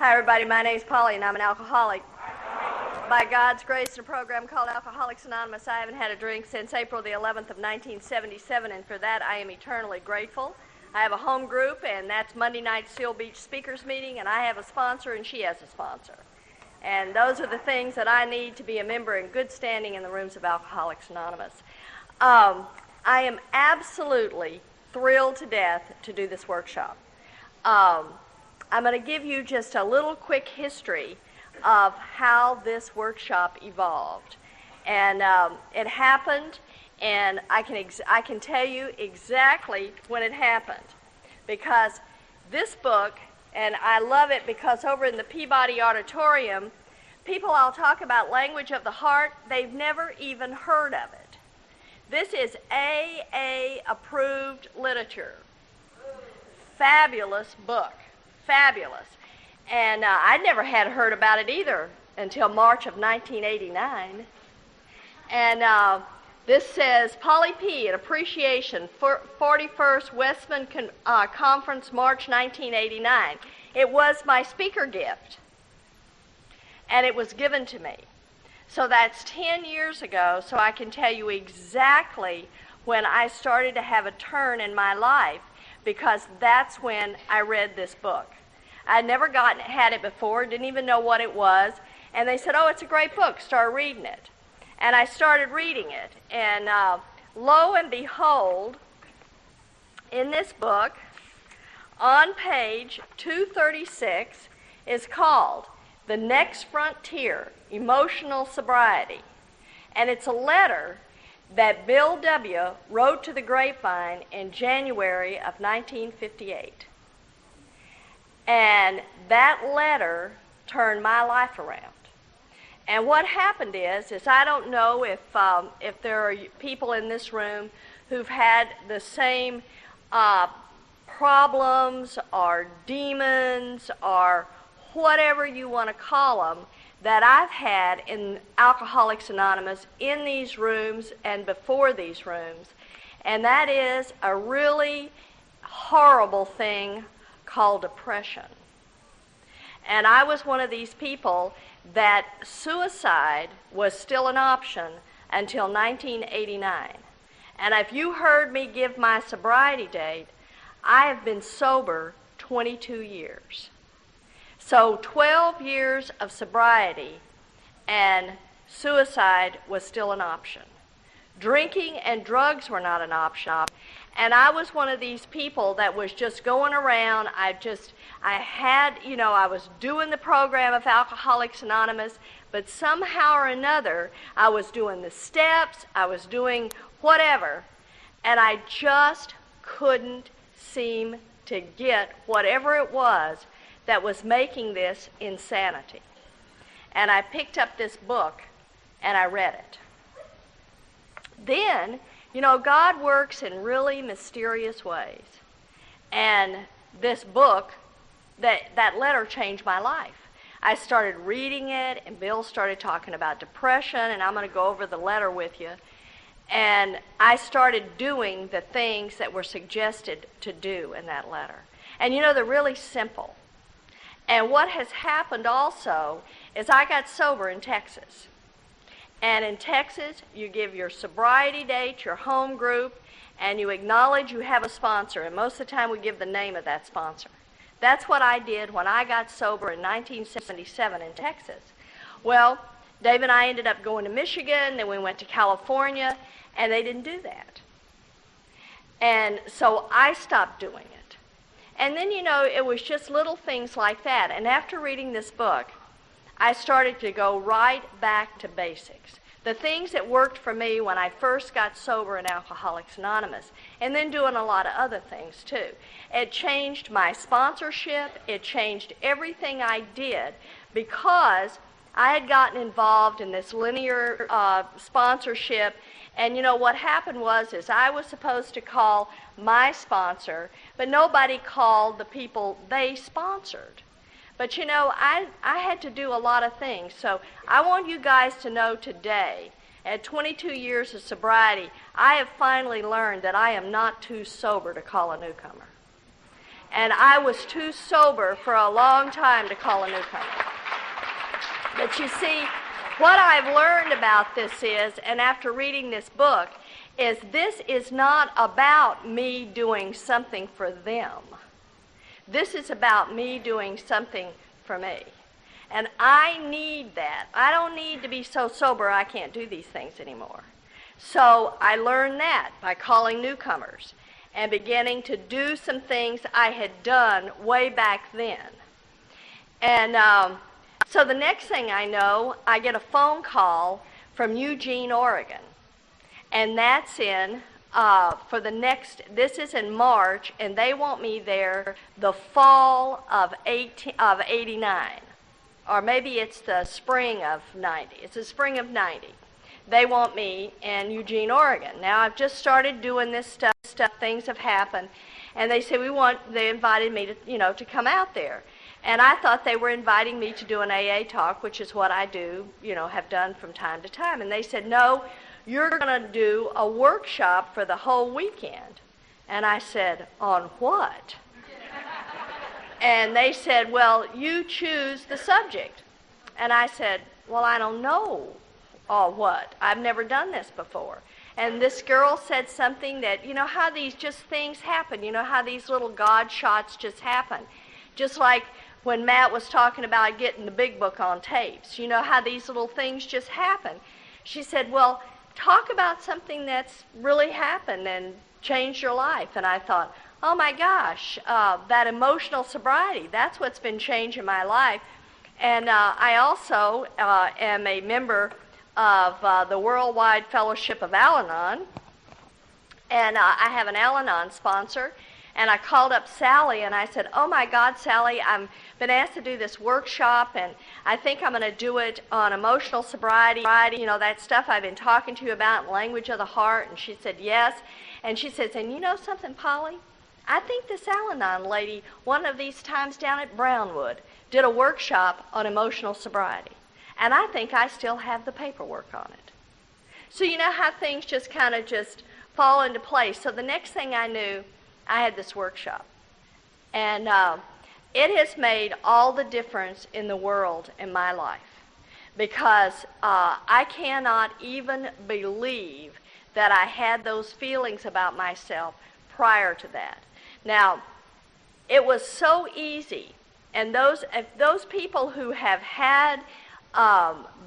Hi, everybody. My name's Polly, and I'm an alcoholic. By God's grace, in a program called Alcoholics Anonymous, I haven't had a drink since April the 11th of 1977, and for that I am eternally grateful. I have a home group, and that's Monday night Seal Beach Speakers Meeting, and I have a sponsor, and she has a sponsor. And those are the things that I need to be a member in good standing in the rooms of Alcoholics Anonymous. I am absolutely thrilled to death to do this workshop. I'm going to give you just a little quick history of how this workshop evolved. And it happened, and I can tell you exactly when it happened. Because this book, and I love it because over in the Peabody Auditorium, people I'll talk about language of the heart, they've never even heard of it. This is AA-approved literature. Fabulous book. Fabulous. And I never had heard about it either until March of 1989. And this says, Polly P. an appreciation, 41st Westman Conference, March 1989. It was my speaker gift, and it was given to me. So that's 10 years ago, so I can tell you exactly when I started to have a turn in my life, because that's when I read this book. I'd never had it before, didn't even know what it was, and they said, oh, it's a great book, start reading it. And I started reading it, and lo and behold, in this book, on page 236, is called The Next Frontier, Emotional Sobriety. And it's a letter that Bill W. wrote to the Grapevine in January of 1958. And that letter turned my life around. And what happened is I don't know if there are people in this room who've had the same problems or demons or whatever you want to call them that I've had in Alcoholics Anonymous in these rooms and before these rooms. And that is a really horrible thing called depression. And I was one of these people that suicide was still an option until 1989. And if you heard me give my sobriety date, I have been sober 22 years. So 12 years of sobriety, and suicide was still an option. Drinking and drugs were not an option. And I was one of these people that was just going around. I was doing the program of Alcoholics Anonymous, but somehow or another, I was doing the steps, I was doing whatever, and I just couldn't seem to get whatever it was that was making this insanity. And I picked up this book, and I read it. Then, God works in really mysterious ways. And this book, that letter changed my life. I started reading it, and Bill started talking about depression, and I'm going to go over the letter with you. And I started doing the things that were suggested to do in that letter. And they're really simple. And what has happened also is I got sober in Texas. And in Texas, you give your sobriety date, your home group, and you acknowledge you have a sponsor. And most of the time, we give the name of that sponsor. That's what I did when I got sober in 1977 in Texas. Well, Dave and I ended up going to Michigan, then we went to California, and they didn't do that. And so I stopped doing it. And then, it was just little things like that. And after reading this book, I started to go right back to basics. The things that worked for me when I first got sober in Alcoholics Anonymous, and then doing a lot of other things too. It changed my sponsorship. It changed everything I did because I had gotten involved in this linear sponsorship. And what happened was I was supposed to call my sponsor, but nobody called the people they sponsored. But I had to do a lot of things. So I want you guys to know today, at 22 years of sobriety, I have finally learned that I am not too sober to call a newcomer. And I was too sober for a long time to call a newcomer. But you see, what I've learned about this is, and after reading this book, is this is not about me doing something for them. This is about me doing something for me. And I need that. I don't need to be so sober I can't do these things anymore. So I learned that by calling newcomers and beginning to do some things I had done way back then. And so the next thing I know, I get a phone call from Eugene, Oregon. And that's in, this is in March, and they want me there the fall of 89. Or maybe it's the spring of 90. It's the spring of 90. They want me in Eugene, Oregon. Now, I've just started doing this stuff. Things have happened. And they said, they invited me to, to come out there. And I thought they were inviting me to do an AA talk, which is what I do, have done from time to time. And they said, no, you're going to do a workshop for the whole weekend. And I said, on what? And they said, well, you choose the subject. And I said, well, I don't know what. I've never done this before. And this girl said something that, how these just things happen. How these little God shots just happen. Just like when Matt was talking about getting the big book on tapes. How these little things just happen. She said, well, talk about something that's really happened and changed your life. And I thought, oh my gosh, that emotional sobriety, that's what's been changing my life. And I also am a member of the Worldwide Fellowship of Al-Anon. And I have an Al-Anon sponsor. And I called up Sally and I said, oh my God, Sally, I've been asked to do this workshop and I think I'm going to do it on emotional sobriety, that stuff I've been talking to you about, language of the heart. And she said, yes. And she says, and you know something, Polly? I think this Al-Anon lady, one of these times down at Brownwood, did a workshop on emotional sobriety. And I think I still have the paperwork on it. So you know how things just kind of just fall into place. So the next thing I knew, I had this workshop. And it has made all the difference in the world in my life. Because I cannot even believe that I had those feelings about myself prior to that. Now, it was so easy. And those people who have had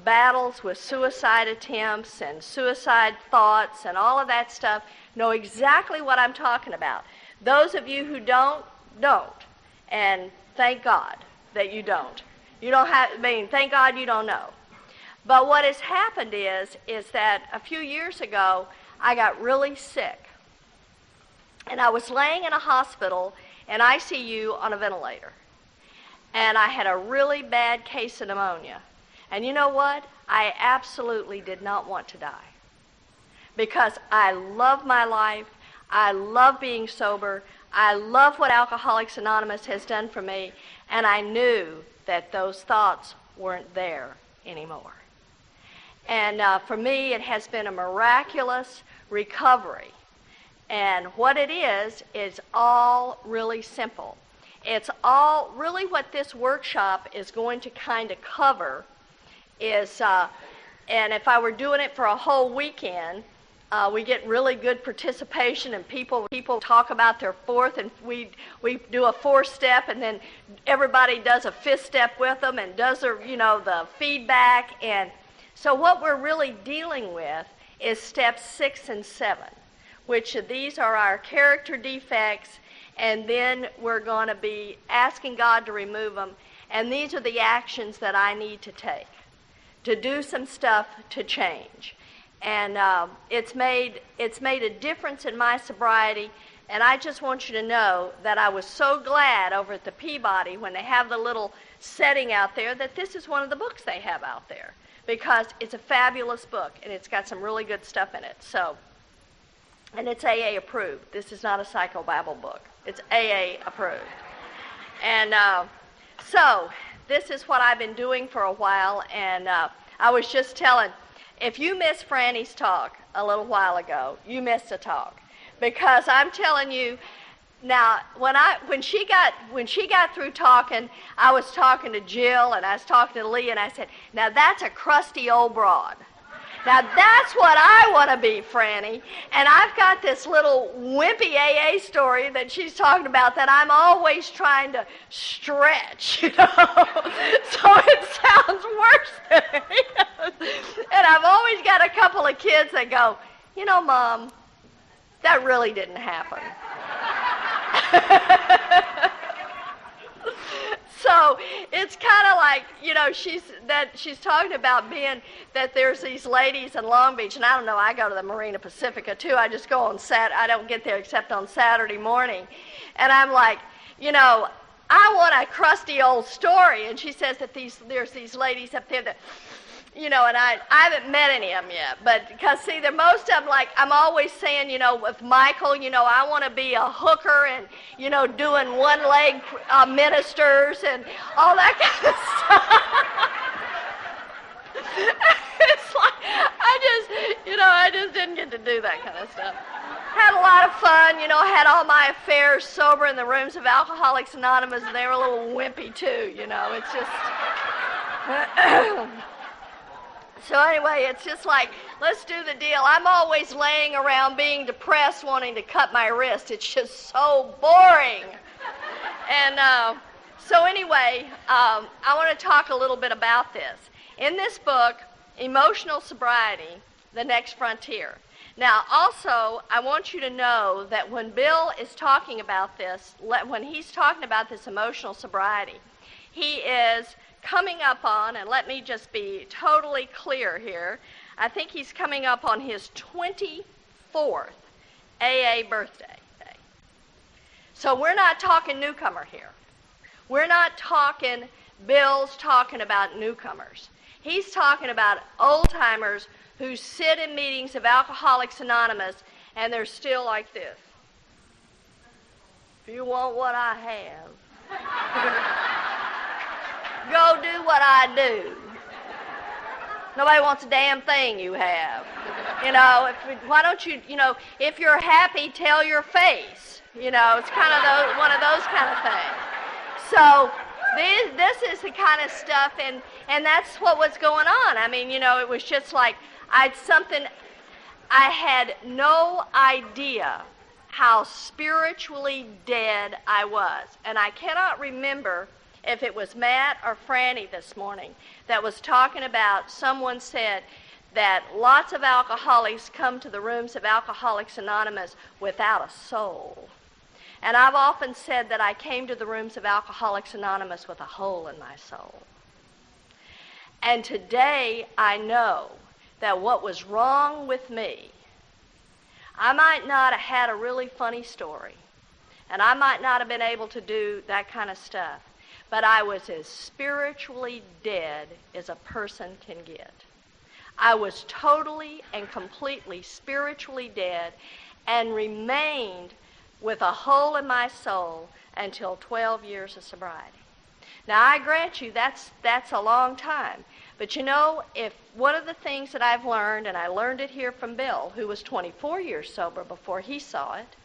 battles with suicide attempts and suicide thoughts and all of that stuff know exactly what I'm talking about. Those of you who don't. And thank God that you don't. Thank God you don't know. But what has happened is that a few years ago, I got really sick. And I was laying in a hospital in ICU on a ventilator. And I had a really bad case of pneumonia. And you know what? I absolutely did not want to die. Because I love my life. I love being sober. I love what Alcoholics Anonymous has done for me. And I knew that those thoughts weren't there anymore. And for me, it has been a miraculous recovery. And what it is all really simple. It's all really what this workshop is going to kind of cover is, and if I were doing it for a whole weekend, we get really good participation, and people talk about their fourth, and we do a fourth step, and then everybody does a fifth step with them and does their, the feedback. And so what we're really dealing with is steps 6 and 7, which these are our character defects, and then we're going to be asking God to remove them. And these are the actions that I need to take to do some stuff to change. And it's made a difference in my sobriety. And I just want you to know that I was so glad over at the Peabody when they have the little setting out there that this is one of the books they have out there, because it's a fabulous book and it's got some really good stuff in it. So, and it's AA approved. This is not a psychobabble book. It's AA approved. And so this is what I've been doing for a while. And I was just telling, if you missed Franny's talk a little while ago, you missed a talk. Because I'm telling you, Now, when she got through talking, I was talking to Jill and I was talking to Lee, and I said, "Now that's a crusty old broad. Now that's what I want to be, Franny." And I've got this little wimpy AA story that she's talking about that I'm always trying to stretch, you know. So it sounds worse than it is. And I've always got a couple of kids that go, "You know, Mom, that really didn't happen." So it's kind of like, you know, she's talking about that there's these ladies in Long Beach, and I don't know, I go to the Marina Pacifica too. I just go I don't get there except on Saturday morning. And I'm like, you know, I want a crusty old story. And she says that there's these ladies up there that, you know, and I haven't met any of them yet, but because, see, most of them, like, I'm always saying, you know, with Michael, you know, I want to be a hooker and, you know, doing one-leg ministers and all that kind of stuff. It's like, I just didn't get to do that kind of stuff. Had a lot of fun, you know, had all my affairs sober in the rooms of Alcoholics Anonymous, and they were a little wimpy, too, you know, it's just... So anyway, it's just like, let's do the deal. I'm always laying around being depressed, wanting to cut my wrist. It's just so boring. And so anyway, I want to talk a little bit about this. In this book, Emotional Sobriety, The Next Frontier. Now, also, I want you to know that when Bill is talking about this, when he's talking about this emotional sobriety, he is coming up on, and let me just be totally clear here, I think he's coming up on his 24th AA birthday. So we're not talking newcomer here. We're not talking, Bill's talking about newcomers. He's talking about old-timers who sit in meetings of Alcoholics Anonymous and they're still like this. If you want what I have, go do what I do. Nobody wants a damn thing you have. You know, why don't you, you know, if you're happy, tell your face. You know, it's kind of one of those kind of things. So this is the kind of stuff, and that's what was going on. I mean, you know, it was just like I had no idea how spiritually dead I was. And I cannot remember if it was Matt or Franny this morning that was talking about, someone said that lots of alcoholics come to the rooms of Alcoholics Anonymous without a soul. And I've often said that I came to the rooms of Alcoholics Anonymous with a hole in my soul. And today I know that what was wrong with me, I might not have had a really funny story, and I might not have been able to do that kind of stuff, but I was as spiritually dead as a person can get. I was totally and completely spiritually dead and remained with a hole in my soul until 12 years of sobriety. Now, I grant you that's a long time. But you know, if one of the things that I've learned, and I learned it here from Bill, who was 24 years sober before he saw it,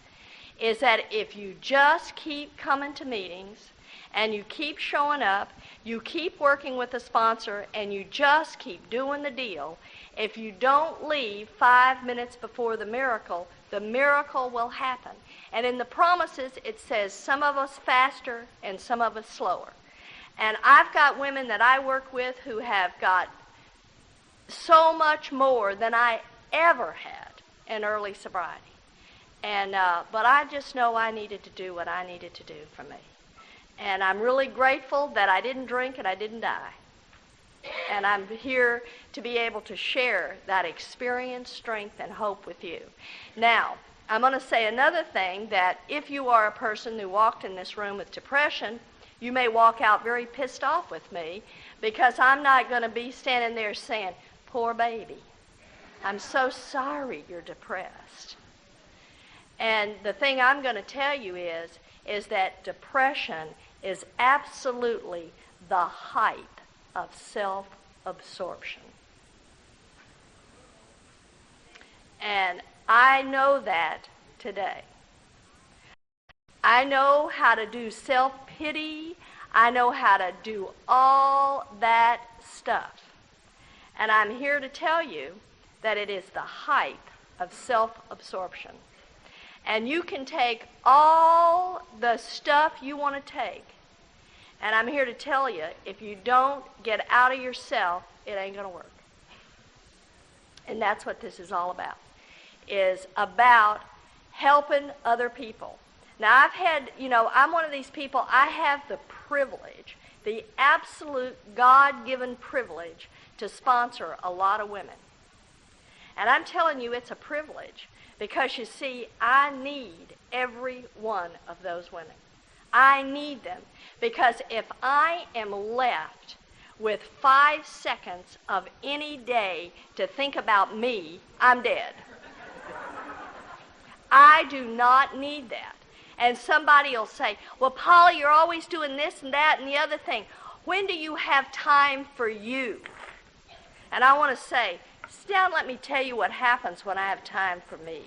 is that if you just keep coming to meetings and you keep showing up, you keep working with the sponsor, and you just keep doing the deal, if you don't leave 5 minutes before the miracle will happen. And in the promises, it says some of us faster and some of us slower. And I've got women that I work with who have got so much more than I ever had in early sobriety. And but I just know I needed to do what I needed to do for me. And I'm really grateful that I didn't drink and I didn't die. And I'm here to be able to share that experience, strength, and hope with you. Now, I'm going to say another thing, that if you are a person who walked in this room with depression, you may walk out very pissed off with me, because I'm not going to be standing there saying, "Poor baby, I'm so sorry you're depressed." And the thing I'm going to tell you is that depression is absolutely the height of self-absorption. And I know that today. I know how to do self-pity. I know how to do all that stuff. And I'm here to tell you that it is the height of self-absorption. And you can take all the stuff you want to take, and I'm here to tell you, if you don't get out of yourself, it ain't going to work. And that's what this is all about, is about helping other people. Now, I've had, I'm one of these people, I have the privilege, the absolute God-given privilege to sponsor a lot of women. And I'm telling you, it's a privilege because, you see, I need every one of those women. I need them because if I am left with 5 seconds of any day to think about me, I'm dead. I do not need that. And somebody will say, well, Polly, you're always doing this and that and the other thing. When do you have time for you? And I want to say, sit down and let me tell you what happens when I have time for me.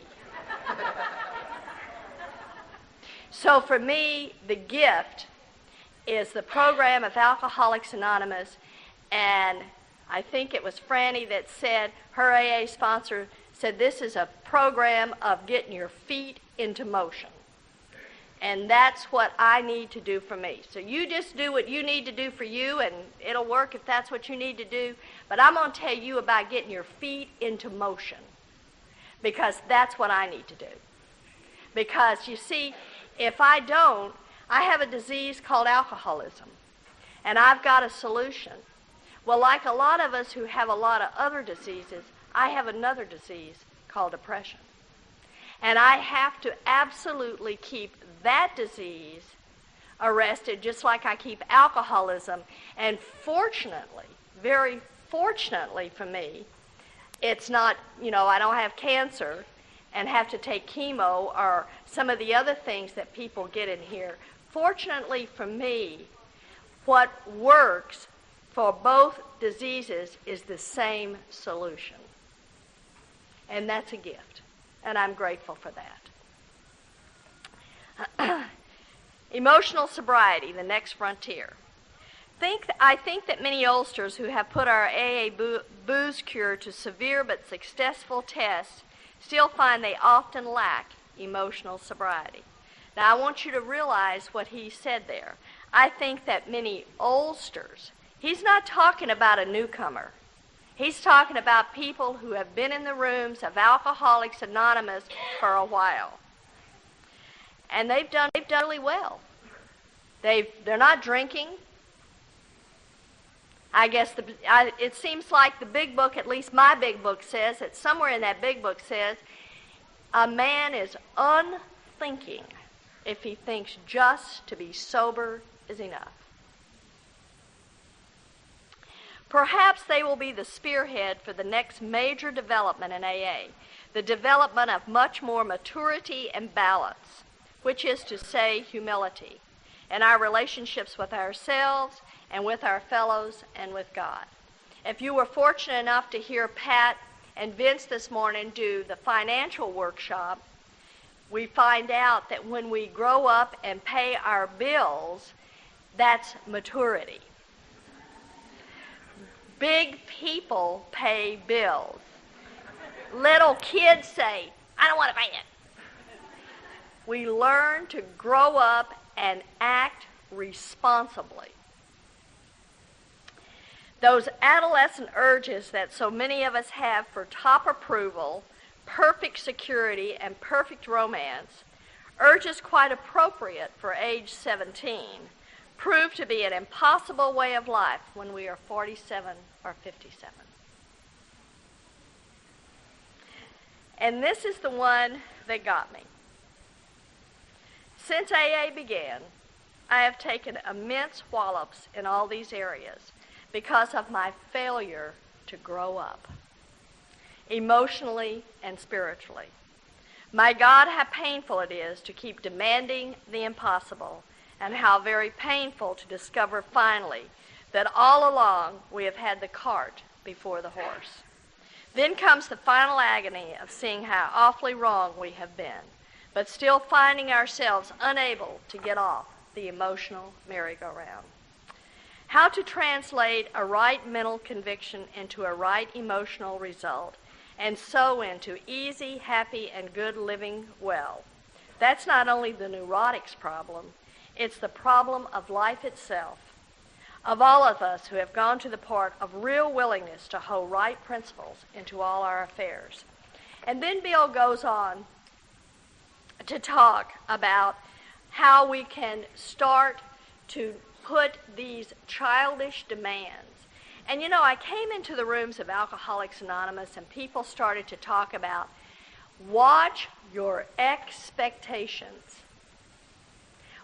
So for me, the gift is the program of Alcoholics Anonymous, and I think it was Franny that said, her AA sponsor said, this is a program of getting your feet into motion. And that's what I need to do for me. So you just do what you need to do for you, and it'll work if that's what you need to do. But I'm going to tell you about getting your feet into motion, because that's what I need to do. Because, you see, if I don't, I have a disease called alcoholism, and I've got a solution. Well, like a lot of us who have a lot of other diseases, I have another disease called depression. And I have to absolutely keep that disease arrested, just like I keep alcoholism. And fortunately, very fortunately for me, it's not, I don't have cancer and have to take chemo or some of the other things that people get in here. Fortunately for me, what works for both diseases is the same solution. And that's a gift. And I'm grateful for that. Emotional sobriety, the next frontier. I think that many oldsters who have put our AA booze cure to severe but successful tests still find they often lack emotional sobriety. Now, I want you to realize what he said there. I think that many oldsters, he's not talking about a newcomer. He's talking about people who have been in the rooms of Alcoholics Anonymous for a while. And they've done really well. They're not drinking. I guess it seems like the big book, at least my big book says, that somewhere in that big book says, a man is unthinking if he thinks just to be sober is enough. Perhaps they will be the spearhead for the next major development in AA, the development of much more maturity and balance, which is to say humility, in our relationships with ourselves and with our fellows and with God. If you were fortunate enough to hear Pat and Vince this morning do the financial workshop, we find out that when we grow up and pay our bills, that's maturity. Big people pay bills. Little kids say, I don't want to pay it. We learn to grow up and act responsibly. Those adolescent urges that so many of us have for top approval, perfect security, and perfect romance, urges quite appropriate for age 17, prove to be an impossible way of life when we are 47 or 57. And this is the one that got me. Since AA began, I have taken immense wallops in all these areas because of my failure to grow up, emotionally and spiritually. My God, how painful it is to keep demanding the impossible, and how very painful to discover finally that all along we have had the cart before the horse. Then comes the final agony of seeing how awfully wrong we have been. but still finding ourselves unable to get off the emotional merry-go-round. How to translate a right mental conviction into a right emotional result, and so into easy, happy, and good living well. That's not only the neurotic's problem, it's the problem of life itself, of all of us who have gone to the part of real willingness to hold right principles into all our affairs. And then Bill goes on to talk about how we can start to put these childish demands. And you know, I came into the rooms of Alcoholics Anonymous and people started to talk about watch your expectations.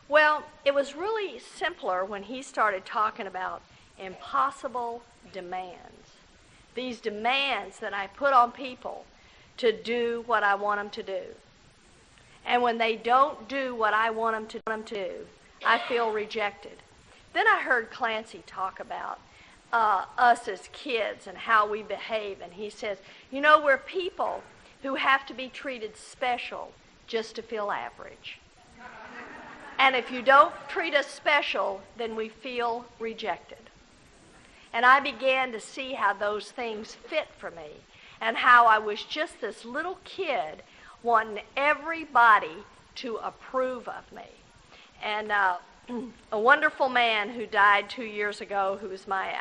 Well, it was really simpler when he started talking about impossible demands. These demands that I put on people to do what I want them to do. And when they don't do what I want them to do, I feel rejected. Then I heard Clancy talk about us as kids and how we behave. And he says, you know, we're people who have to be treated special just to feel average. And if you don't treat us special, then we feel rejected. And I began to see how those things fit for me and how I was just this little kid wanting everybody to approve of me. And a wonderful man who died 2 years ago, who was my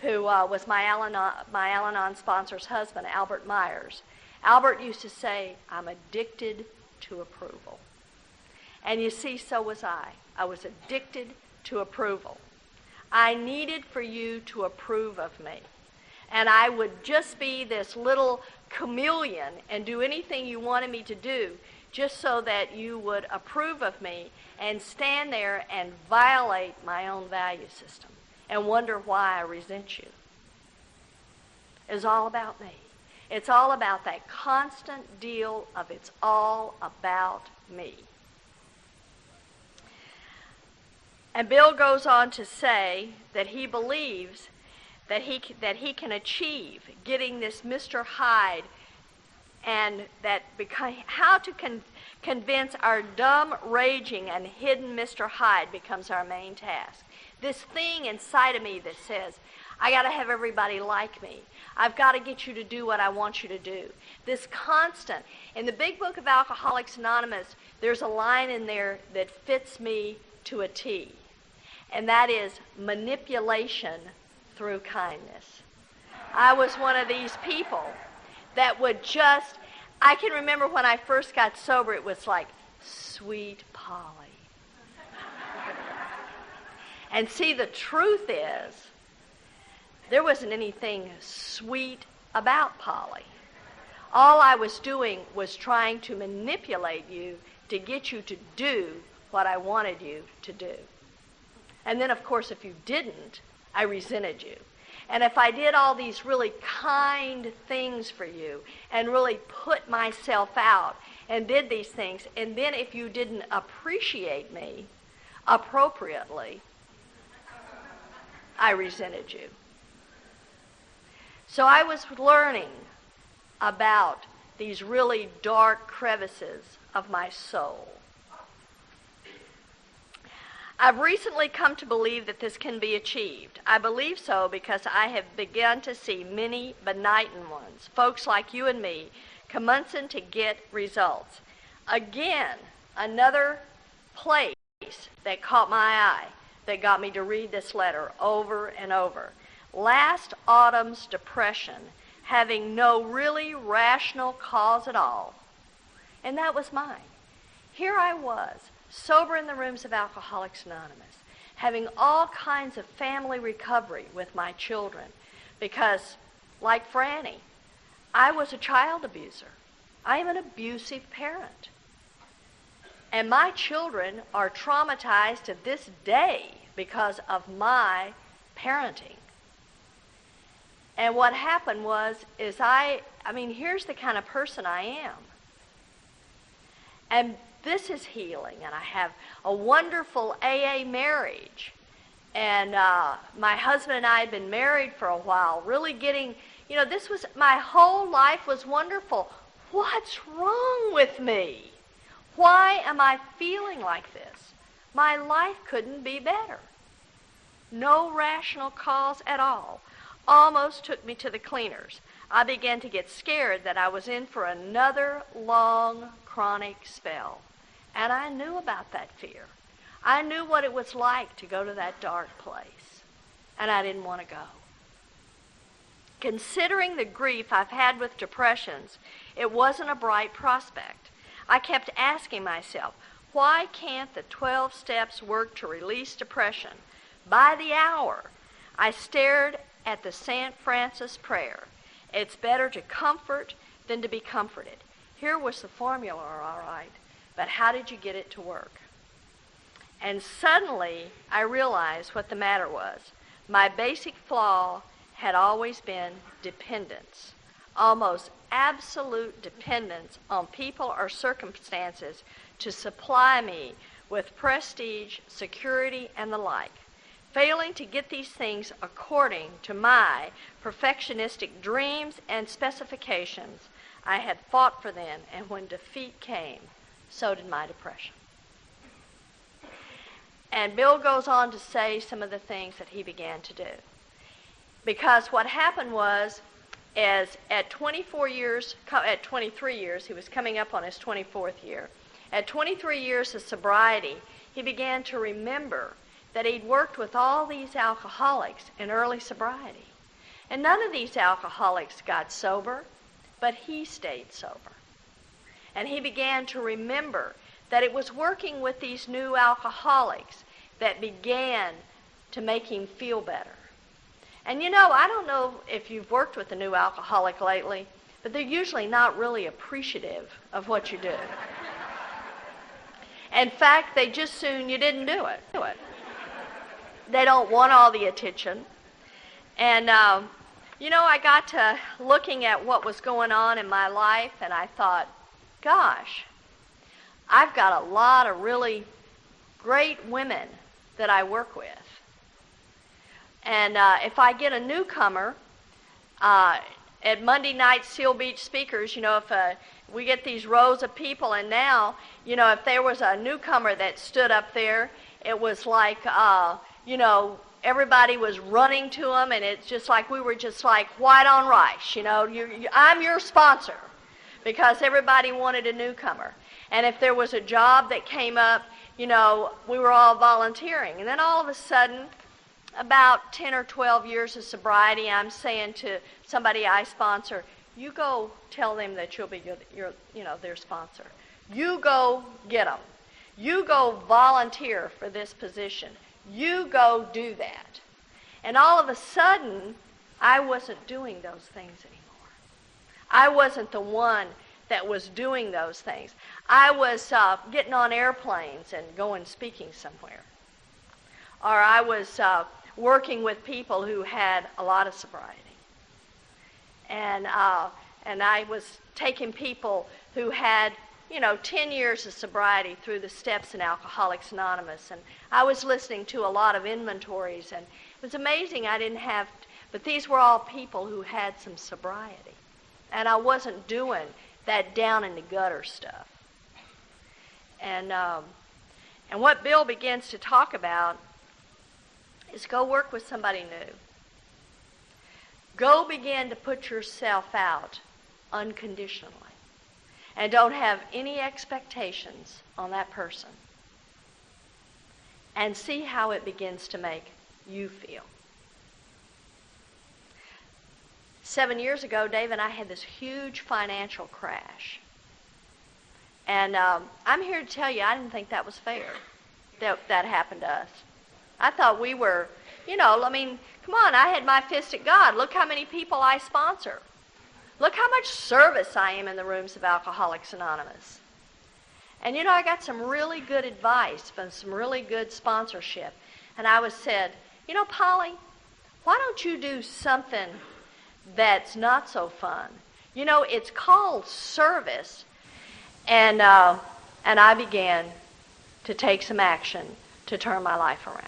Al-Anon sponsor's husband, Albert Myers. Albert used to say, I'm addicted to approval. And you see, so was I. I was addicted to approval. I needed for you to approve of me. And I would just be this little chameleon and do anything you wanted me to do just so that you would approve of me and stand there and violate my own value system and wonder why I resent you. It's all about me. It's all about that constant deal of it's all about me. And Bill goes on to say that he believes that he can achieve getting this Mr. Hyde, and that how to convince our dumb, raging, and hidden Mr. Hyde becomes our main task. This thing inside of me that says, I got to have everybody like me. I've got to get you to do what I want you to do. This constant. In the big book of Alcoholics Anonymous, there's a line in there that fits me to a T. And that is manipulation through kindness. I was one of these people that would just, I can remember when I first got sober, it was like, sweet Polly. And see, the truth is, there wasn't anything sweet about Polly. All I was doing was trying to manipulate you to get you to do what I wanted you to do. And then, of course, if you didn't, I resented you. And if I did all these really kind things for you and really put myself out and did these things, and then if you didn't appreciate me appropriately, I resented you. So I was learning about these really dark crevices of my soul. I've recently come to believe that this can be achieved. I believe so because I have begun to see many benighted ones, folks like you and me, commencing to get results. Again, another place that caught my eye, that got me to read this letter over and over. Last autumn's depression, having no really rational cause at all, and that was mine. Here I was, sober in the rooms of Alcoholics Anonymous, having all kinds of family recovery with my children, because, like Franny, I was a child abuser. I am an abusive parent. And my children are traumatized to this day because of my parenting. And what happened is here's the kind of person I am. And this is healing, and I have a wonderful AA marriage. And my husband and I had been married for a while, really getting, my whole life was wonderful. What's wrong with me? Why am I feeling like this? My life couldn't be better. No rational cause at all. Almost took me to the cleaners. I began to get scared that I was in for another long, chronic spell. And I knew about that fear. I knew what it was like to go to that dark place. And I didn't want to go. Considering the grief I've had with depressions, it wasn't a bright prospect. I kept asking myself, why can't the 12 steps work to release depression? By the hour, I stared at the St. Francis prayer. It's better to comfort than to be comforted. Here was the formula, all right, but how did you get it to work? And suddenly, I realized what the matter was. My basic flaw had always been dependence, almost absolute dependence on people or circumstances to supply me with prestige, security, and the like. Failing to get these things according to my perfectionistic dreams and specifications, I had fought for them, and when defeat came, so did my depression. And Bill goes on to say some of the things that he began to do. Because what happened was, as at 23 years, he was coming up on his 24th year. At 23 years of sobriety, he began to remember that he'd worked with all these alcoholics in early sobriety. And none of these alcoholics got sober, but he stayed sober. And he began to remember that it was working with these new alcoholics that began to make him feel better. And you know, I don't know if you've worked with a new alcoholic lately, but they're usually not really appreciative of what you do. In fact, they just assume you didn't do it. They don't want all the attention. And, you know, I got to looking at what was going on in my life, and I thought, gosh, I've got a lot of really great women that I work with. And if I get a newcomer, at Monday night Seal Beach Speakers, you know, if we get these rows of people, and now, you know, if there was a newcomer that stood up there, it was like, you know, everybody was running to them, and it's just like we were just like white on rice, you know. I'm your sponsor, because everybody wanted a newcomer. And if there was a job that came up, you know, we were all volunteering. And then all of a sudden, about 10 or 12 years of sobriety, I'm saying to somebody I sponsor, you go tell them that you'll be their sponsor. You go get them. You go volunteer for this position. You go do that. And all of a sudden, I wasn't doing those things anymore. I wasn't the one that was doing those things. I was getting on airplanes and going speaking somewhere. Or I was working with people who had a lot of sobriety. And I was taking people who had, 10 years of sobriety through the steps in Alcoholics Anonymous. And I was listening to a lot of inventories, and it was amazing I didn't have, but these were all people who had some sobriety. And I wasn't doing that down in the gutter stuff. And what Bill begins to talk about is go work with somebody new. Go begin to put yourself out unconditionally. And don't have any expectations on that person. And see how it begins to make you feel. 7 years ago, Dave and I had this huge financial crash. And I'm here to tell you, I didn't think that was fair, that happened to us. I thought we were, come on, I had my fist at God. Look how many people I sponsor. Look how much service I am in the rooms of Alcoholics Anonymous. And, I got some really good advice from some really good sponsorship. And I was said, Polly, why don't you do something that's not so fun? It's called service. And I began to take some action to turn my life around.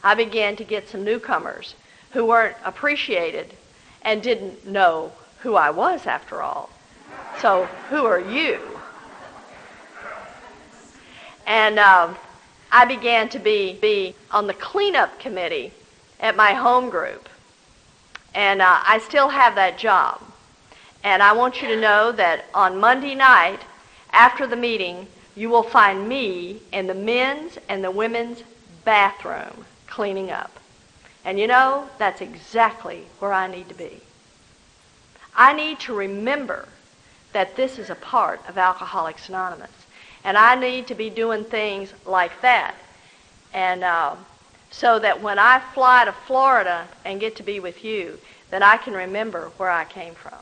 I began to get some newcomers who weren't appreciated and didn't know who I was after all. So who are you? And I began to be on the cleanup committee at my home group. And I still have that job. And I want you to know that on Monday night, after the meeting, you will find me in the men's and the women's bathroom cleaning up. And you know, that's exactly where I need to be. I need to remember that this is a part of Alcoholics Anonymous. And I need to be doing things like that. And so that when I fly to Florida and get to be with you, then I can remember where I came from.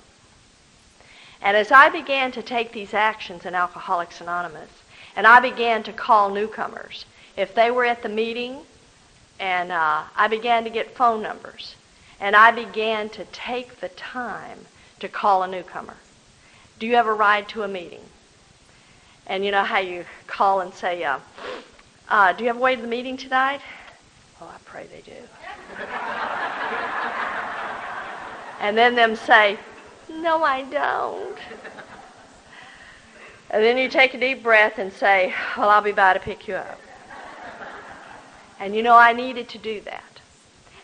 And as I began to take these actions in Alcoholics Anonymous, and I began to call newcomers, if they were at the meeting, and I began to get phone numbers, and I began to take the time to call a newcomer. Do you ever ride to a meeting? And you know how you call and say, do you have a way to the meeting tonight? Oh, I pray they do. And then them say, no, I don't. And then you take a deep breath and say, well, I'll be by to pick you up. And you know, I needed to do that.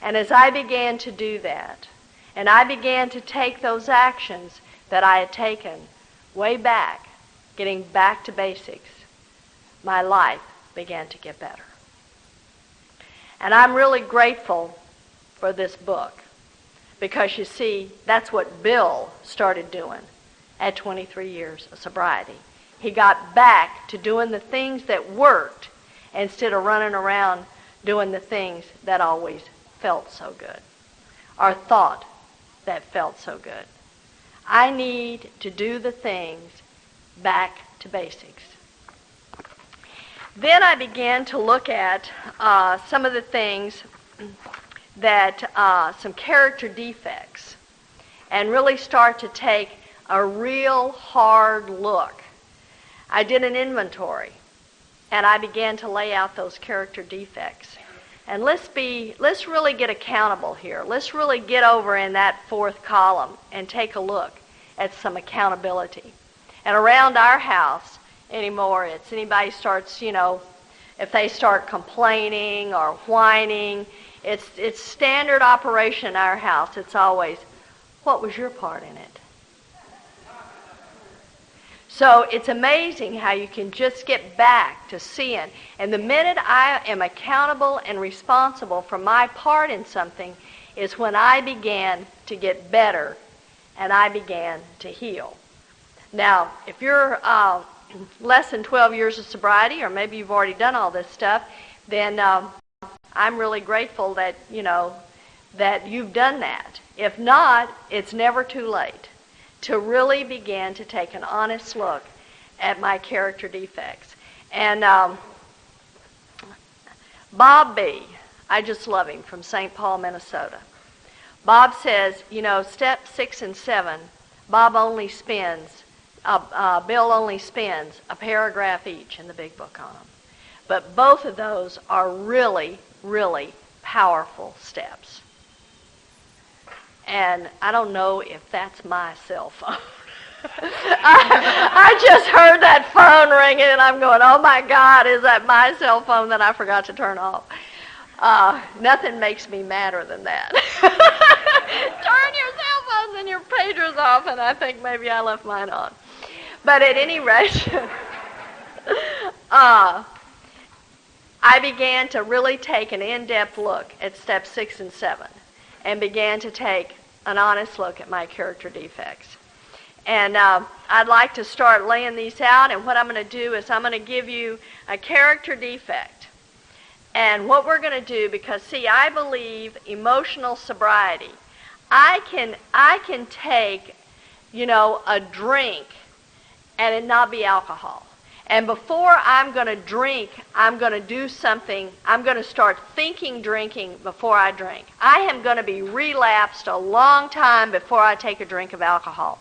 And as I began to do that, and I began to take those actions that I had taken way back, getting back to basics, my life began to get better. And I'm really grateful for this book because, you see, that's what Bill started doing at 23 years of sobriety. He got back to doing the things that worked instead of running around doing the things that always felt so good or thought that felt so good. I need to do the things back to basics. Then I began to look at some of the things that, some character defects, and really start to take a real hard look. I did an inventory, and I began to lay out those character defects. And let's really get accountable here. Let's really get over in that fourth column and take a look at some accountability. And around our house anymore, it's anybody starts, if they start complaining or whining, it's standard operation in our house. It's always, what was your part in it? So it's amazing how you can just get back to seeing. And the minute I am accountable and responsible for my part in something is when I began to get better and I began to heal. Now, if you're less than 12 years of sobriety, or maybe you've already done all this stuff, then I'm really grateful that, that you've done that. If not, it's never too late to really begin to take an honest look at my character defects. And Bob B., I just love him, from St. Paul, Minnesota. Bob says, step 6 and 7, Bill only spends a paragraph each in the big book on them. But both of those are really, really powerful steps. And I don't know if that's my cell phone. I just heard that phone ringing, and I'm going, oh my God, is that my cell phone that I forgot to turn off? Nothing makes me madder than that. Turn your cell phones and your pagers off, and I think maybe I left mine on. But at any rate, I began to really take an in-depth look at steps 6 and 7 and began to take an honest look at my character defects. And I'd like to start laying these out, and what I'm going to do is I'm going to give you a character defect. And what we're going to do, because, see, I believe emotional sobriety. I can take, a drink and it not be alcohol. And before I'm going to drink, I'm going to do something. I'm going to start thinking drinking before I drink. I am going to be relapsed a long time before I take a drink of alcohol.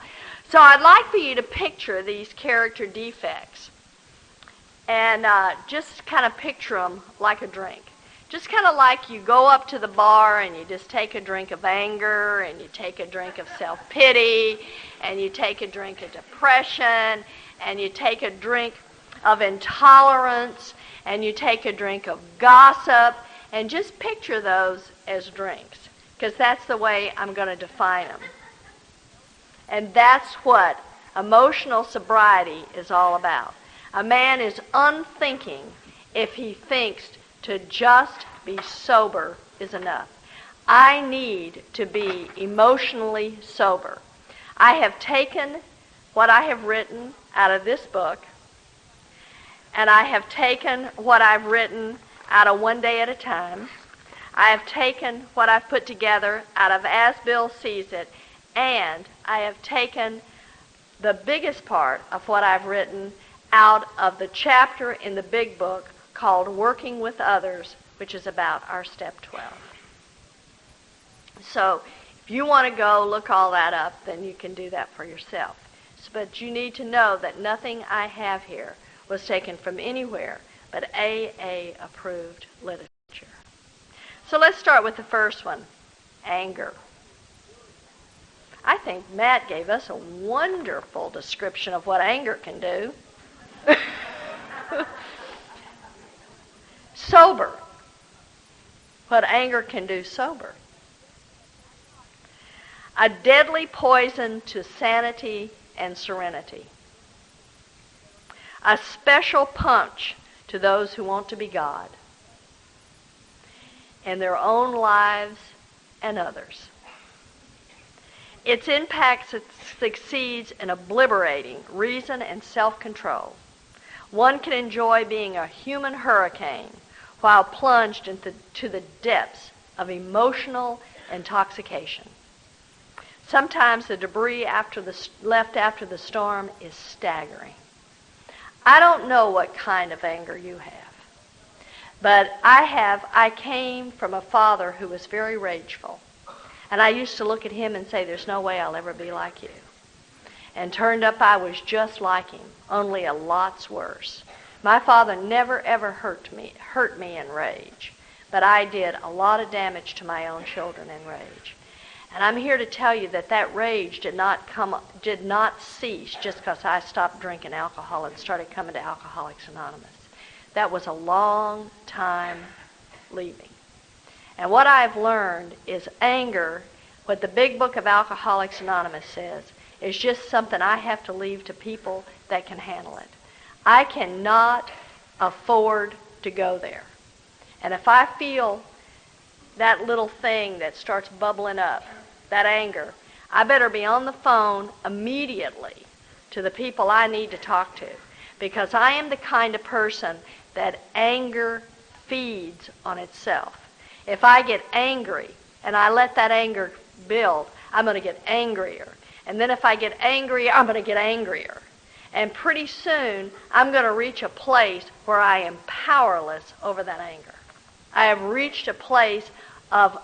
So I'd like for you to picture these character defects and just kind of picture them like a drink. Just kind of like you go up to the bar and you just take a drink of anger, and you take a drink of self-pity, and you take a drink of depression, and you take a drink of intolerance, and you take a drink of gossip, and just picture those as drinks, because that's the way I'm going to define them. And that's what emotional sobriety is all about. A man is unthinking if he thinks to just be sober is enough. I need to be emotionally sober. I have taken what I have written out of this book, and I have taken what I've written out of One Day at a Time. I have taken what I've put together out of As Bill Sees It, and I have taken the biggest part of what I've written out of the chapter in the big book called Working with Others, which is about our Step 12. So if you want to go look all that up, then you can do that for yourself. But you need to know that nothing I have here was taken from anywhere but AA-approved literature. So let's start with the first one, anger. I think Matt gave us a wonderful description of what anger can do. Sober. What anger can do sober. A deadly poison to sanity and serenity. A special punch to those who want to be God in their own lives and others. Its impact succeeds in obliterating reason and self-control. One can enjoy being a human hurricane while plunged into the depths of emotional intoxication. Sometimes the debris left after the storm is staggering. I don't know what kind of anger you have, but I came from a father who was very rageful. And I used to look at him and say, there's no way I'll ever be like you. And turned up I was just like him, only a lots worse. My father never ever hurt me in rage, but I did a lot of damage to my own children in rage. And I'm here to tell you that that rage did not cease just because I stopped drinking alcohol and started coming to Alcoholics Anonymous. That was a long time leaving. And what I've learned is anger, what the big book of Alcoholics Anonymous says, is just something I have to leave to people that can handle it. I cannot afford to go there. And if I feel that little thing that starts bubbling up, that anger, I better be on the phone immediately to the people I need to talk to, because I am the kind of person that anger feeds on itself. If I get angry and I let that anger build, I'm going to get angrier. And then if I get angrier, I'm going to get angrier. And pretty soon, I'm going to reach a place where I am powerless over that anger. I have reached a place of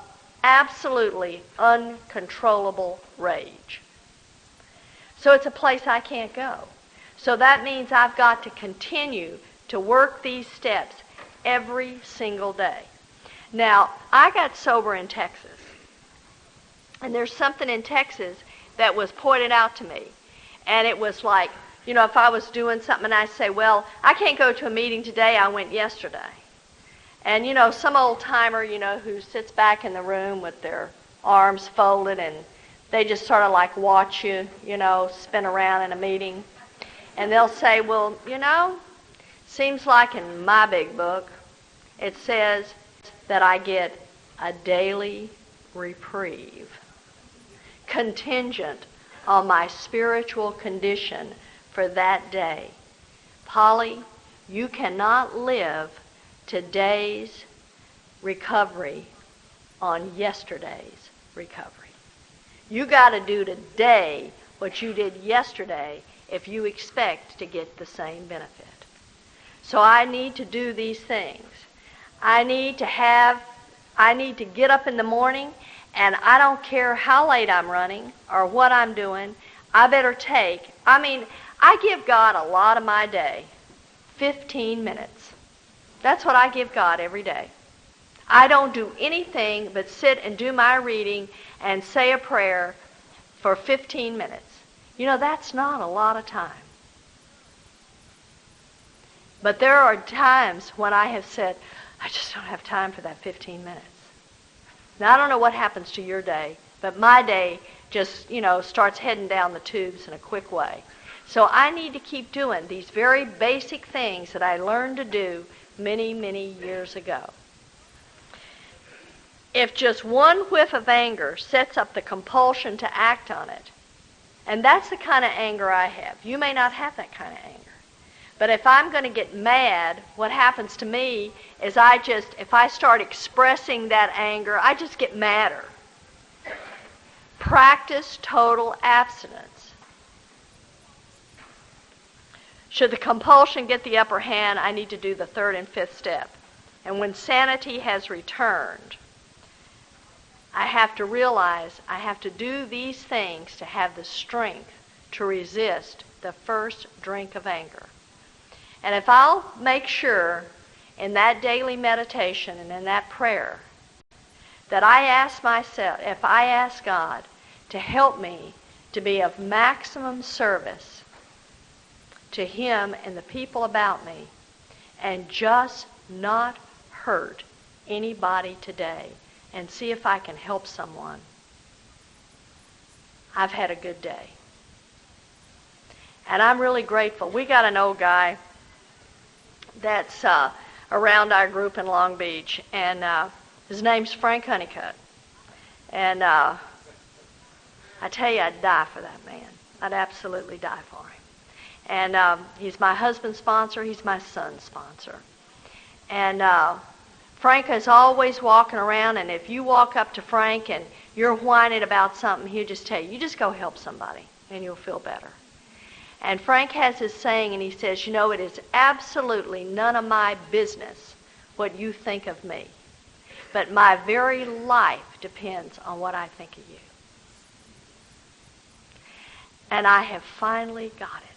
absolutely uncontrollable rage. So it's a place I can't go. So that means I've got to continue to work these steps every single day. Now, I got sober in Texas, and there's something in Texas that was pointed out to me, and it was like, you know, if I was doing something and I say, well, I can't go to a meeting today, I went yesterday. And, you know, some old-timer, you know, who sits back in the room with their arms folded and they just sort of like watch you, you know, spin around in a meeting. And they'll say, well, you know, seems like in my big book it says that I get a daily reprieve, contingent on my spiritual condition for that day. Polly, you cannot live today's recovery on yesterday's recovery. You got to do today what you did yesterday if you expect to get the same benefit. So I need to do these things. I need to get up in the morning, and I don't care how late I'm running or what I'm doing. I give God a lot of my day, 15 minutes. That's what I give God every day. I don't do anything but sit and do my reading and say a prayer for 15 minutes. You know, that's not a lot of time. But there are times when I have said, I just don't have time for that 15 minutes. Now, I don't know what happens to your day, but my day just, starts heading down the tubes in a quick way. So I need to keep doing these very basic things that I learned to do many, many years ago. If just one whiff of anger sets up the compulsion to act on it, and that's the kind of anger I have. You may not have that kind of anger. But if I'm going to get mad, what happens to me is if I start expressing that anger, I just get madder. Practice total abstinence. Should the compulsion get the upper hand, I need to do the third and fifth step. And when sanity has returned, I have to realize I have to do these things to have the strength to resist the first drink of anger. And if I'll make sure in that daily meditation and in that prayer that I ask myself, if I ask God to help me to be of maximum service to Him and the people about me and just not hurt anybody today and see if I can help someone, I've had a good day. And I'm really grateful. We got an old guy that's around our group in Long Beach, and his name's Frank Honeycutt. And I tell you, I'd die for that man. I'd absolutely die for him. And he's my husband's sponsor. He's my son's sponsor. And Frank is always walking around, and if you walk up to Frank and you're whining about something, he'll just tell you, you just go help somebody, and you'll feel better. And Frank has this saying, and he says, it is absolutely none of my business what you think of me, but my very life depends on what I think of you. And I have finally got it.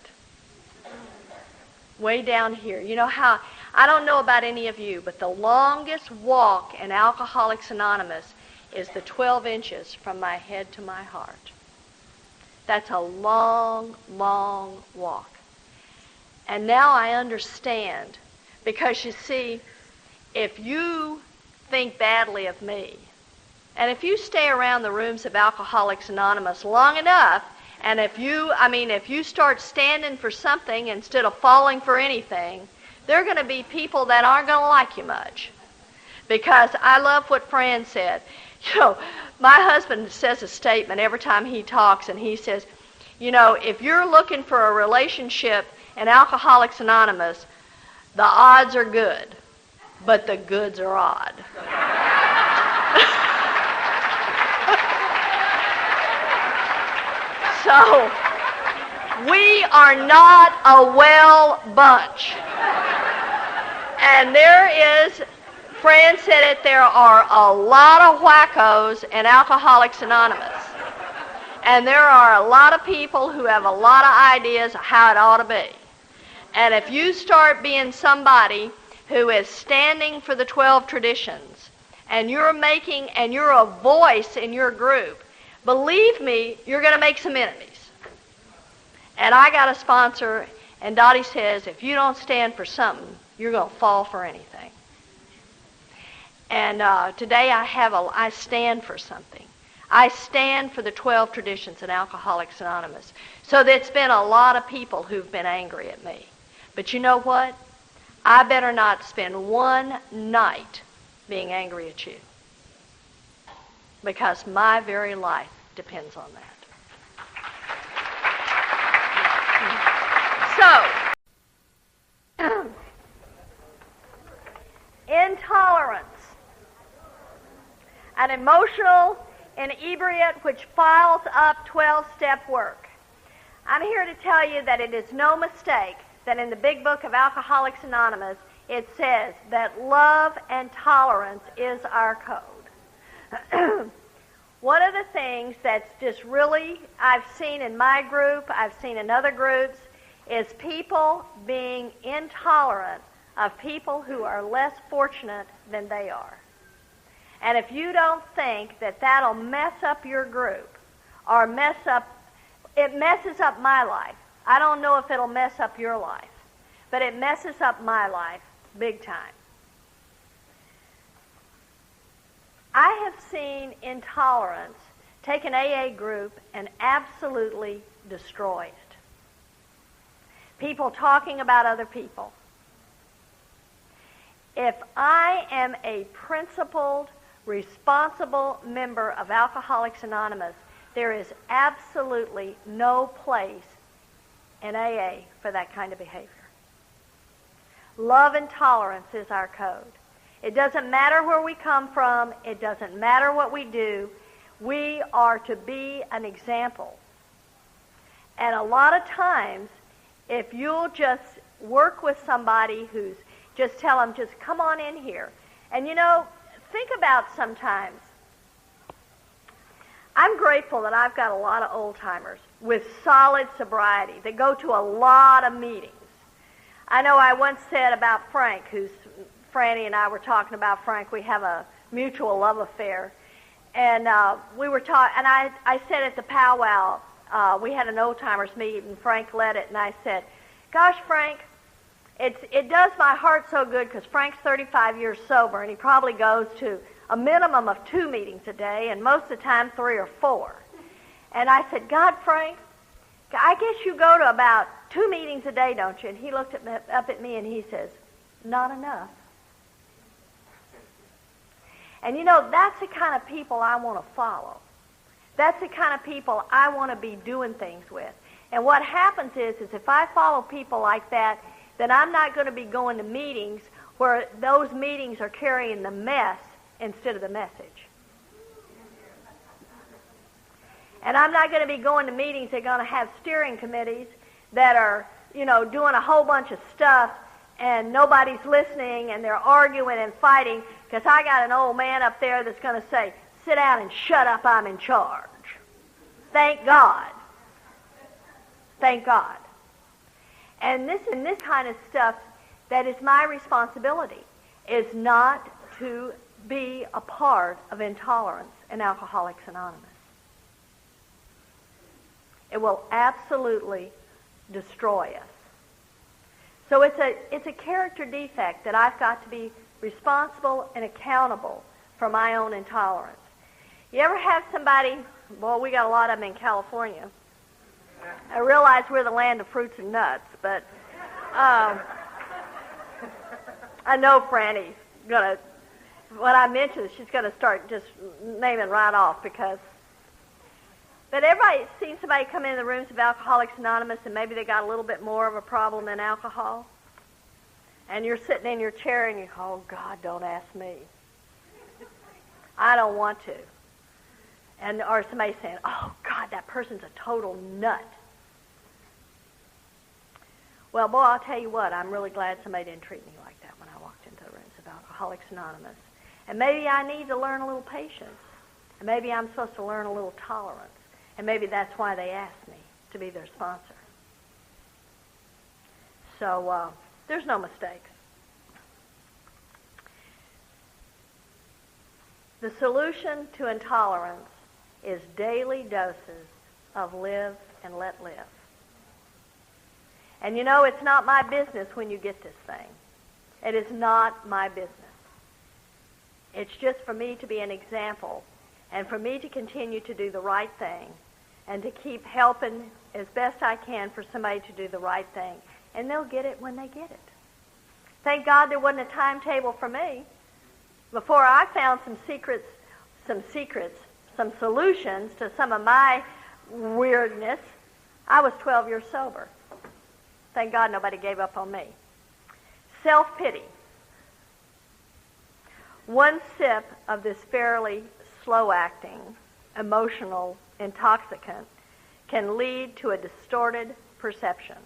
Way down here. You know how, I don't know about any of you, but the longest walk in Alcoholics Anonymous is the 12 inches from my head to my heart. That's a long, long walk. And now I understand, because you see, if you think badly of me, and if you stay around the rooms of Alcoholics Anonymous long enough, and if you start standing for something instead of falling for anything, there are going to be people that aren't going to like you much. Because I love what Fran said. My husband says a statement every time he talks, and he says, if you're looking for a relationship in Alcoholics Anonymous, the odds are good, but the goods are odd. So, we are not a well bunch. And Fran said it, there are a lot of wackos in Alcoholics Anonymous. And there are a lot of people who have a lot of ideas of how it ought to be. And if you start being somebody who is standing for the 12 traditions, and you're a voice in your group, believe me, you're going to make some enemies. And I got a sponsor, and Dottie says, if you don't stand for something, you're going to fall for anything. And today I stand for something. I stand for the 12 traditions in Alcoholics Anonymous. So there's been a lot of people who've been angry at me. But you know what? I better not spend one night being angry at you, because my very life depends on that. So, intolerance, an emotional inebriate which files up 12-step work. I'm here to tell you that it is no mistake that in the big book of Alcoholics Anonymous it says that love and tolerance is our code. One of the things that's just really I've seen in my group, I've seen in other groups, is people being intolerant of people who are less fortunate than they are. And if you don't think that that'll mess up your group or it messes up my life. I don't know if it'll mess up your life. but it messes up my life big time. I have seen intolerance take an AA group and absolutely destroy it. People talking about other people. If I am a principled, responsible member of Alcoholics Anonymous, there is absolutely no place in AA for that kind of behavior. Love and tolerance is our code. It doesn't matter where we come from. It doesn't matter what we do. We are to be an example. And a lot of times, if you'll just work with somebody who's, just tell them, just come on in here. And you know, think about sometimes, I'm grateful that I've got a lot of old-timers with solid sobriety that go to a lot of meetings. I know I once said about Frank, Franny and I were talking about Frank. We have a mutual love affair. And we were talking, and I said at the powwow, we had an old-timers meet, and Frank led it, and I said, gosh, Frank, it does my heart so good because Frank's 35 years sober, and he probably goes to a minimum of 2 meetings a day, and most of the time 3 or 4. And I said, God, Frank, I guess you go to about 2 meetings a day, don't you? And he looked up at me and he says, not enough. And you know, that's the kind of people I want to follow. That's the kind of people I want to be doing things with. And what happens is if I follow people like that, then I'm not going to be going to meetings where those meetings are carrying the mess instead of the message. And I'm not going to be going to meetings that are going to have steering committees that are, you know, doing a whole bunch of stuff and nobody's listening and they're arguing and fighting because I got an old man up there that's going to say, sit down and shut up, I'm in charge. Thank God. Thank God. And this kind of stuff that is my responsibility is not to be a part of intolerance in Alcoholics Anonymous. It will absolutely destroy us. So it's a character defect that I've got to be responsible and accountable for my own intolerance. You ever have somebody, well, we got a lot of them in California. I realize we're the land of fruits and nuts, but I know Franny's going to, when I mention it, she's going to start just naming right off because, but everybody's seen somebody come into the rooms of Alcoholics Anonymous and maybe they got a little bit more of a problem than alcohol. And you're sitting in your chair and you go, oh, God, don't ask me. I don't want to. And or somebody saying, oh, God, that person's a total nut. Well, boy, I'll tell you what, I'm really glad somebody didn't treat me like that when I walked into the rooms of Alcoholics Anonymous. And maybe I need to learn a little patience. And maybe I'm supposed to learn a little tolerance. And maybe that's why they asked me to be their sponsor. So there's no mistakes. The solution to intolerance is daily doses of live and let live. And you know, it's not my business when you get this thing. It is not my business. It's just for me to be an example and for me to continue to do the right thing and to keep helping as best I can for somebody to do the right thing. And they'll get it when they get it. Thank God there wasn't a timetable for me. Before I found some solutions to some of my weirdness, I was 12 years sober. Thank God nobody gave up on me. Self-pity. One sip of this fairly slow-acting, emotional intoxicant can lead to a distorted perception.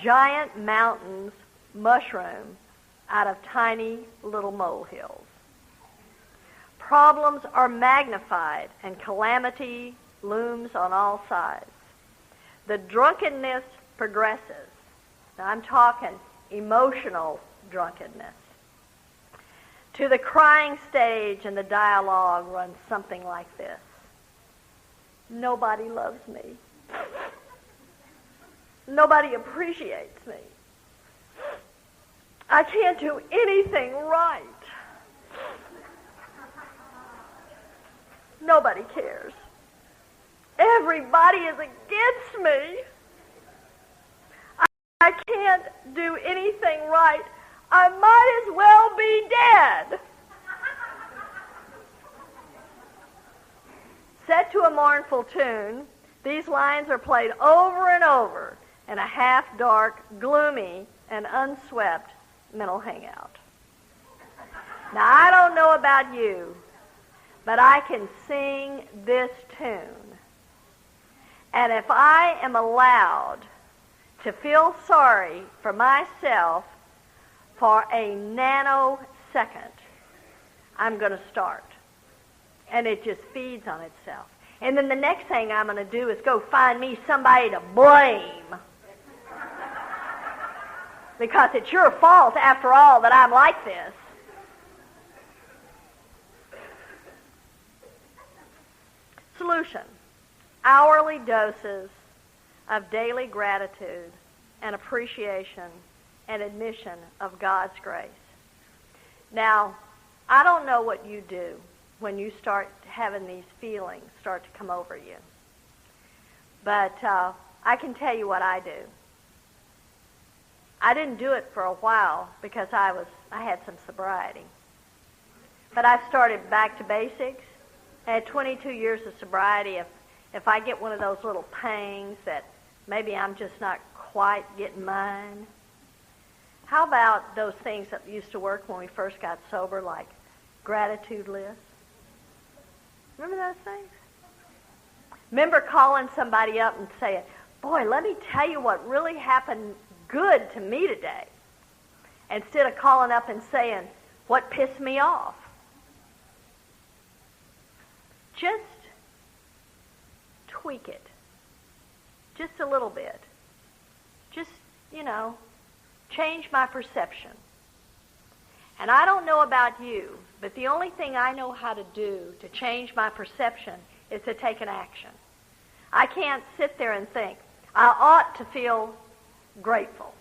Giant mountains mushroom out of tiny little molehills. Problems are magnified and calamity looms on all sides. The drunkenness progresses. Now I'm talking emotional drunkenness. To the crying stage, and the dialogue runs something like this. Nobody loves me. Nobody appreciates me. I can't do anything right. Nobody cares. Everybody is against me. I can't do anything right. I might as well be dead. Set to a mournful tune, these lines are played over and over in a half-dark, gloomy, and unswept mental hangout. Now, I don't know about you, but I can sing this tune. And if I am allowed to feel sorry for myself for a nanosecond, I'm going to start. And it just feeds on itself. And then the next thing I'm going to do is go find me somebody to blame. Because it's your fault, after all, that I'm like this. Solution: hourly doses of daily gratitude and appreciation and admission of God's grace. Now, I don't know what you do when you start having these feelings start to come over you. But I can tell you what I do. I didn't do it for a while because I had some sobriety. But I started back to basics. I had 22 years of sobriety. If I get one of those little pangs that maybe I'm just not quite getting mine, how about those things that used to work when we first got sober, like gratitude lists? Remember those things? Remember calling somebody up and saying, boy, let me tell you what really happened good to me today, instead of calling up and saying, what pissed me off? Just tweak it. Just a little bit. Just, change my perception. And I don't know about you, but the only thing I know how to do to change my perception is to take an action. I can't sit there and think, I ought to feel grateful.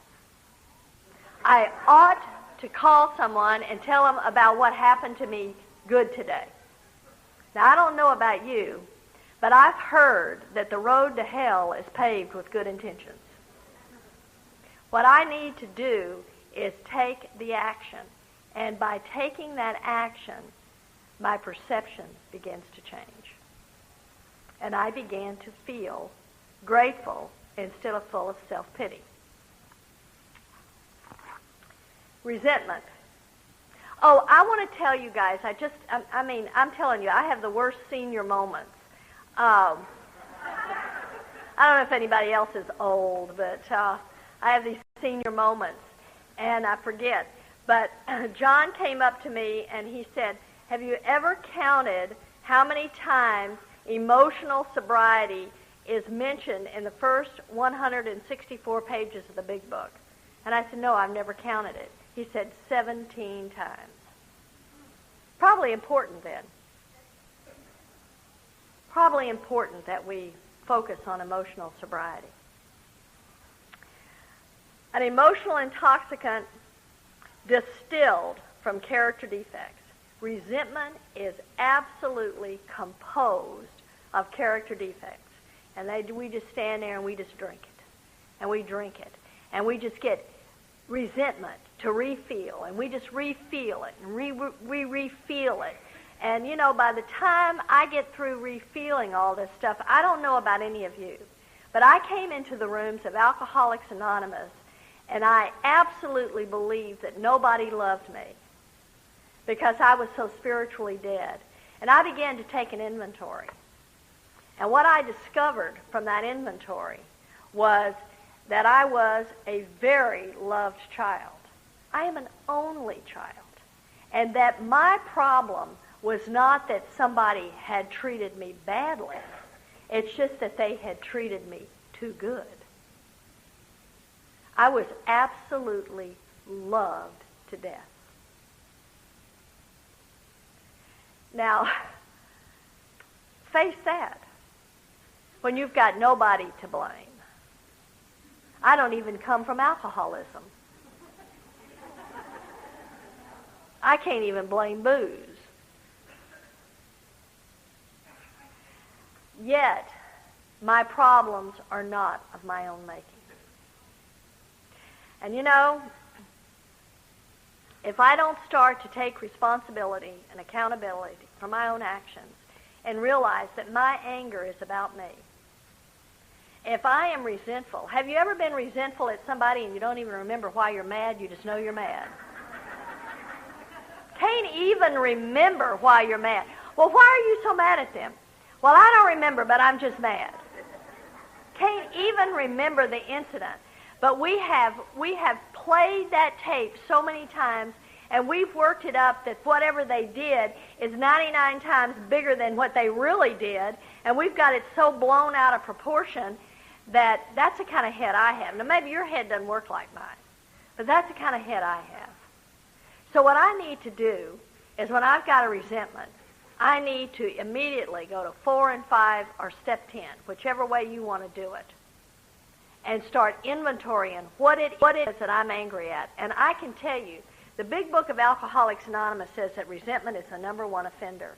I ought to call someone and tell them about what happened to me good today. Now, I don't know about you, but I've heard that the road to hell is paved with good intentions. What I need to do is take the action. And by taking that action, my perception begins to change. And I began to feel grateful instead of full of self-pity. Resentment. Oh, I want to tell you guys, I'm telling you, I have the worst senior moments. I don't know if anybody else is old, but I have these senior moments, and I forget. But John came up to me and he said, have you ever counted how many times emotional sobriety is mentioned in the first 164 pages of the big book? And I said, no, I've never counted it. He said 17 times. Probably important then. Probably important that we focus on emotional sobriety. An emotional intoxicant distilled from character defects. Resentment is absolutely composed of character defects. And we just stand there and we just drink it. And we drink it. And we just get resentment to refeel. And we just refeel it. And we refeel it. And, by the time I get through refeeling all this stuff, I don't know about any of you, but I came into the rooms of Alcoholics Anonymous, and I absolutely believed that nobody loved me because I was so spiritually dead. And I began to take an inventory. And what I discovered from that inventory was that I was a very loved child. I am an only child. And that my problem was not that somebody had treated me badly. It's just that they had treated me too good. I was absolutely loved to death. Now, face that. When you've got nobody to blame. I don't even come from alcoholism. I can't even blame booze. Yet, my problems are not of my own making. And you know, if I don't start to take responsibility and accountability for my own actions and realize that my anger is about me, if I am resentful, have you ever been resentful at somebody and you don't even remember why you're mad, you just know you're mad? Can't even remember why you're mad. Well, why are you so mad at them? Well, I don't remember, but I'm just mad. Can't even remember the incident. But we have played that tape so many times, and we've worked it up that whatever they did is 99 times bigger than what they really did, and we've got it so blown out of proportion that that's the kind of head I have. Now, maybe your head doesn't work like mine, but that's the kind of head I have. So what I need to do is when I've got a resentment, I need to immediately go to 4 and 5 or step 10, whichever way you want to do it, and start inventorying what it is that I'm angry at. And I can tell you, the big book of Alcoholics Anonymous says that resentment is the number one offender.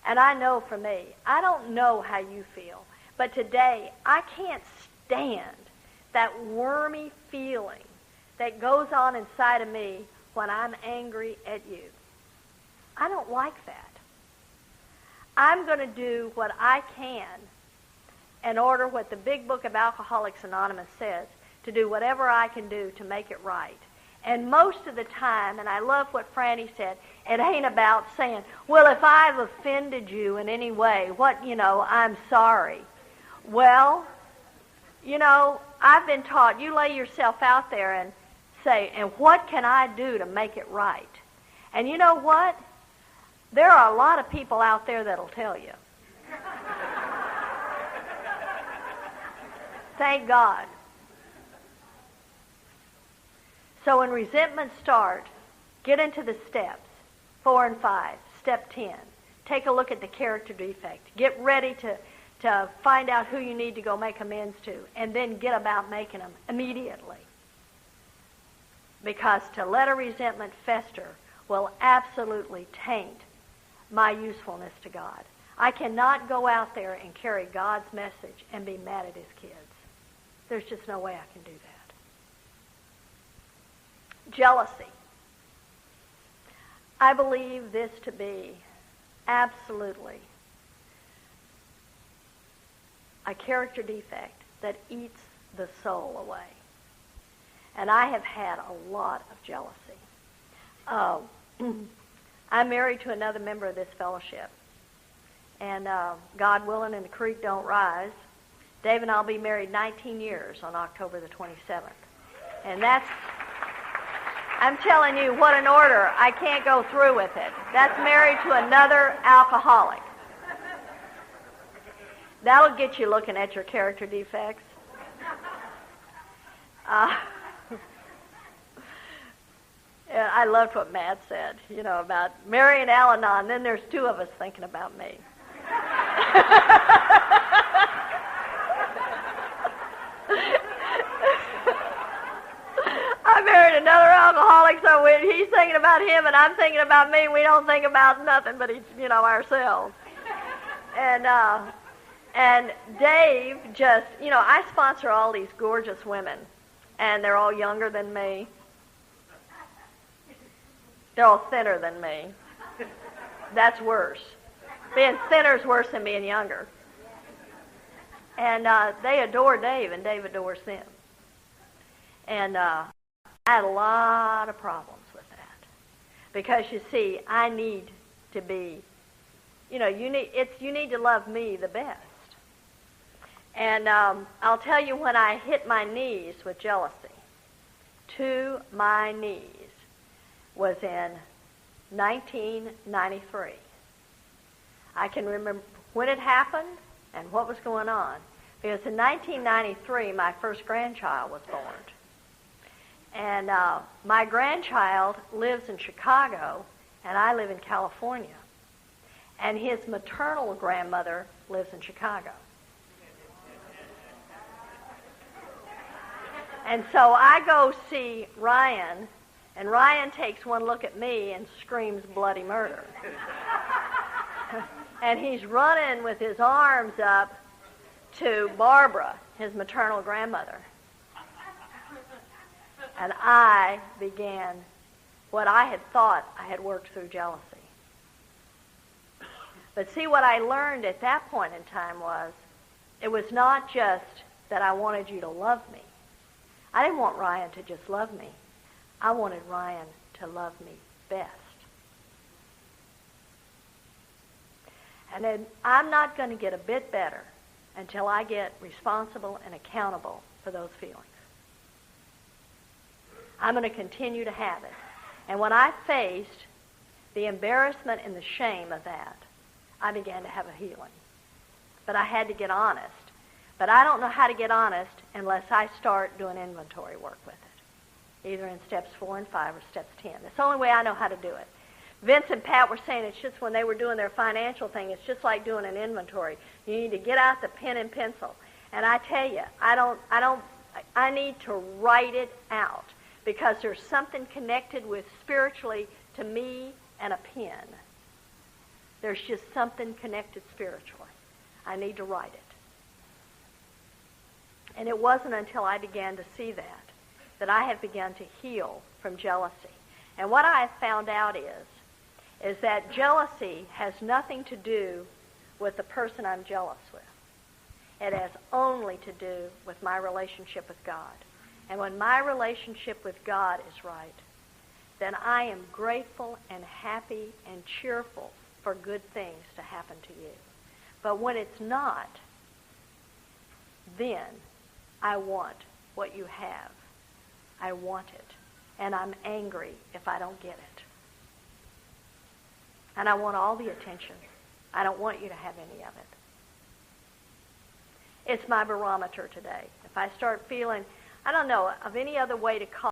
And I know for me, I don't know how you feel, but today I can't stand that wormy feeling that goes on inside of me when I'm angry at you. I don't like that. I'm going to do what I can in order what the big book of Alcoholics Anonymous says, to do whatever I can do to make it right. And most of the time, and I love what Franny said, it ain't about saying, well, if I've offended you in any way, I'm sorry. Well, I've been taught, you lay yourself out there and say, and what can I do to make it right? And you know what? There are a lot of people out there that'll tell you. Thank God. So when resentment starts, get into the steps, 4 and 5, step 10. Take a look at the character defect. Get ready to find out who you need to go make amends to, and then get about making them immediately. Because to let a resentment fester will absolutely taint my usefulness to God. I cannot go out there and carry God's message and be mad at his kids. There's just no way I can do that. Jealousy. I believe this to be absolutely a character defect that eats the soul away. And I have had a lot of jealousy. I'm married to another member of this fellowship. And God willing and the creek don't rise, Dave and I'll be married 19 years on October the 27th. And I'm telling you, what an order. I can't go through with it. That's married to another alcoholic. That'll get you looking at your character defects. I loved what Matt said, about Mary and Al-Anon, then there's two of us thinking about me. I married another alcoholic, so he's thinking about him and I'm thinking about me. We don't think about nothing but ourselves. And Dave just, I sponsor all these gorgeous women, and they're all younger than me. They're all thinner than me. That's worse. Being thinner is worse than being younger. And they adore Dave, and Dave adores them. And I had a lot of problems with that. Because, you see, I need to be, you need to love me the best. And I'll tell you, when I hit my knees with jealousy, to my knees, was in 1993. I can remember when it happened and what was going on. Because in 1993, my first grandchild was born. And my grandchild lives in Chicago, and I live in California. And his maternal grandmother lives in Chicago. And so I go see Ryan, and Ryan takes one look at me and screams bloody murder. And he's running with his arms up to Barbara, his maternal grandmother. And I began what I had thought I had worked through jealousy. But see, what I learned at that point in time was, it was not just that I wanted you to love me. I didn't want Ryan to just love me. I wanted Ryan to love me best. And then I'm not going to get a bit better until I get responsible and accountable for those feelings. I'm going to continue to have it. And when I faced the embarrassment and the shame of that, I began to have a healing. But I had to get honest. But I don't know how to get honest unless I start doing inventory work with it, either in steps 4 and 5 or steps 10. That's the only way I know how to do it. Vince and Pat were saying it's just when they were doing their financial thing, it's just like doing an inventory. You need to get out the pen and pencil. And I tell you, I need to write it out because there's something connected with spiritually to me and a pen. There's just something connected spiritually. I need to write it. And it wasn't until I began to see that I have begun to heal from jealousy. And what I have found out is that jealousy has nothing to do with the person I'm jealous with. It has only to do with my relationship with God. And when my relationship with God is right, then I am grateful and happy and cheerful for good things to happen to you. But when it's not, then I want what you have. I want it. And I'm angry if I don't get it. And I want all the attention. I don't want you to have any of it. It's my barometer today. If I start feeling, I don't know of any other way to call